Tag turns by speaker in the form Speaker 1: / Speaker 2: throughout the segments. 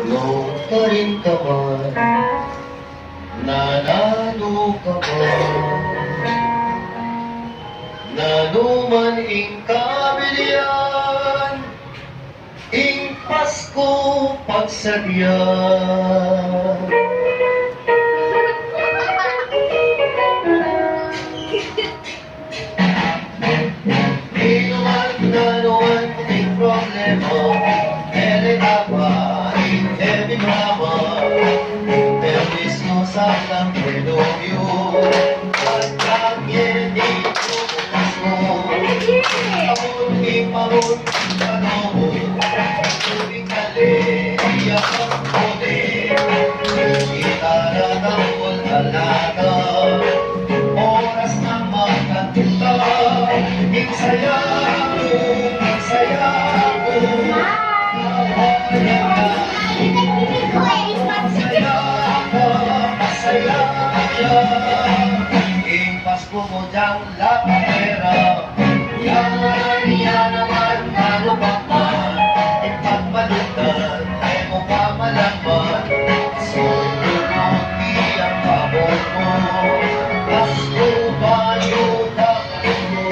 Speaker 1: Nung pa rin ka man, nanalo ka man, nanuman ing kabilian, ing Pasko pagsadyan. Inuman nanuman ing problema, etapa ing drama, pero mismo sa lang pelogyo, at kanya dito bukas mo, amon ing mamun panomo, tuwing kaleya ang puti, gitara ng alata, oras na magkakita, ing saya ko, saya ko, masaya ka, ing Pasko mo diyang lapatera, yan naman nalupak man, ipagpalutan, ay mo pa malaman, so tumuti ang pabor mo, Pasko ba yung tapos mo?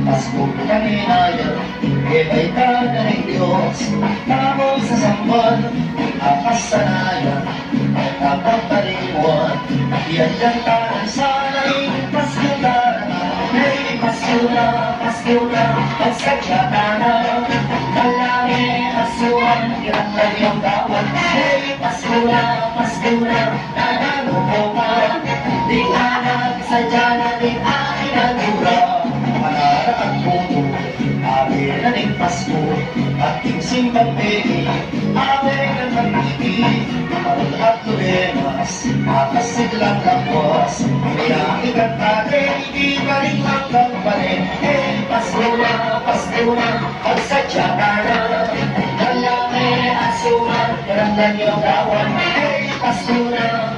Speaker 1: Pasko kaninayan, iba'y taga ng Diyos, tamo sa samban, akasanayan, at kapagpaliwan, yan yan tanan sana ing Pasko darana, hey Pasko na, pagsadya na, kalangin asuhan, ilang na yung gawan, hey Pasko na, nanalo ko pa, di anak, sadya na din aking nagura. Manaraan po, amin na ning Pasko, at yung simbang pegi, amin ang pag-ibig, marul at lulemas, makasiglang lakwas, kaya ikantate, hindi ka rin hanggang balik, hey, Pasko na, pagsadya ka na, lalaki asuman, karamdan yung gawan, hey, Pasko na,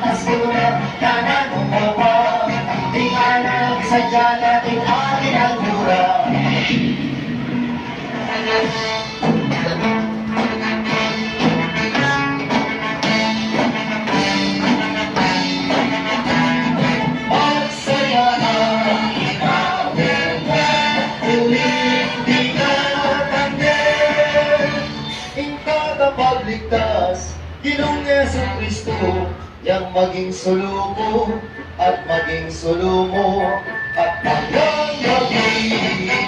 Speaker 1: nanano mo pa, di anak, sadya natin akin ang mura. Magsaya ang inawin na, ulit di ka natanggal, ing tagapagligtas, Ginoong Jesucristo, yang maging suluko at maging sulumo at hanggang gabi.